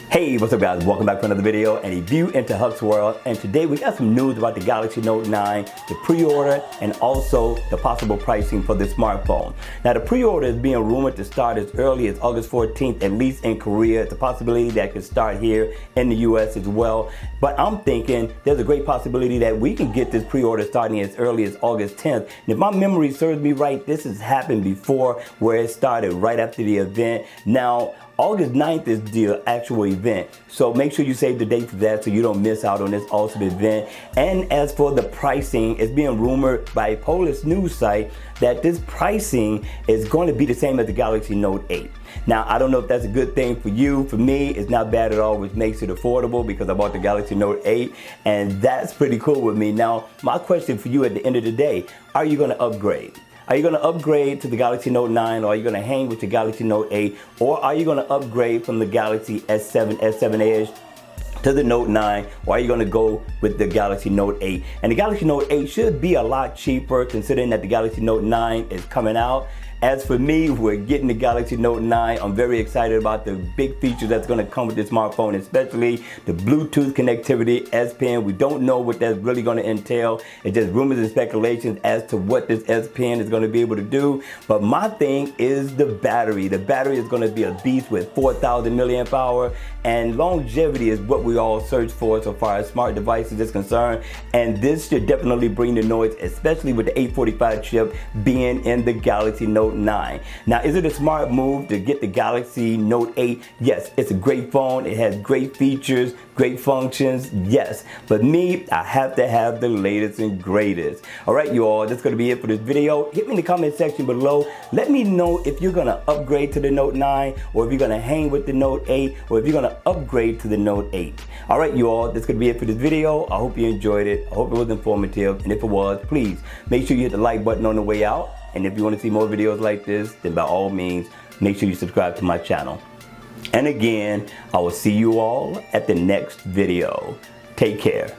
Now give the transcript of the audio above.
Hey, what's up guys? Welcome back to another video and a view into Huck's World. And today we got some news about the Galaxy Note 9, the pre-order, and also the possible pricing for the smartphone. Now the pre-order is being rumored to start as early as August 14th, at least in Korea. It's a possibility that could start here in the US as well. But I'm thinking there's a great possibility that we can get this pre-order starting as early as August 10th. And if my memory serves me right, this has happened before where it started right after the event. Now, August 9th is the actual event, so make sure you save the date for that so you don't miss out on this awesome event. And as for the pricing, it's being rumored by a Polish news site that this pricing is going to be the same as the Galaxy Note 8. Now, I don't know if that's a good thing for you. For me, it's not bad at all, which makes it affordable because I bought the Galaxy Note 8, and that's pretty cool with me. Now, my question for you at the end of the day, are you going to upgrade? Are you going to upgrade to the Galaxy Note 9, or are you going to hang with the Galaxy Note 8, or are you going to upgrade from the Galaxy S7, S7 Edge to the Note 9, or are you going to go with the Galaxy Note 8? And the Galaxy Note 8 should be a lot cheaper considering that the Galaxy Note 9 is coming out. As for me, we're getting the Galaxy Note 9. I'm very excited about the big features that's going to come with this smartphone, especially the Bluetooth connectivity, S Pen. We don't know what that's really going to entail. It's just rumors and speculations as to what this S Pen is going to be able to do. But my thing is the battery. The battery is going to be a beast with 4,000 milliamp hour, and longevity is what we all search for so far as smart devices is concerned. And this should definitely bring the noise, especially with the 845 chip being in the Galaxy Note 9. Now, is it a smart move to get the Galaxy Note 8? Yes, it's a great phone. It has great features, great functions, yes. But me, I have to have the latest and greatest. All right, you all, that's going to be it for this video. Hit me in the comment section below. Let me know if you're going to upgrade to the Note 9, or if you're going to hang with the Note 8, or if you're going to upgrade to the Note 8. All right, you all, that's going to be it for this video. I hope you enjoyed it. I hope it was informative. And if it was, please make sure you hit the like button on the way out. And if you want to see more videos like this, then by all means, make sure you subscribe to my channel. And again, I will see you all at the next video. Take care.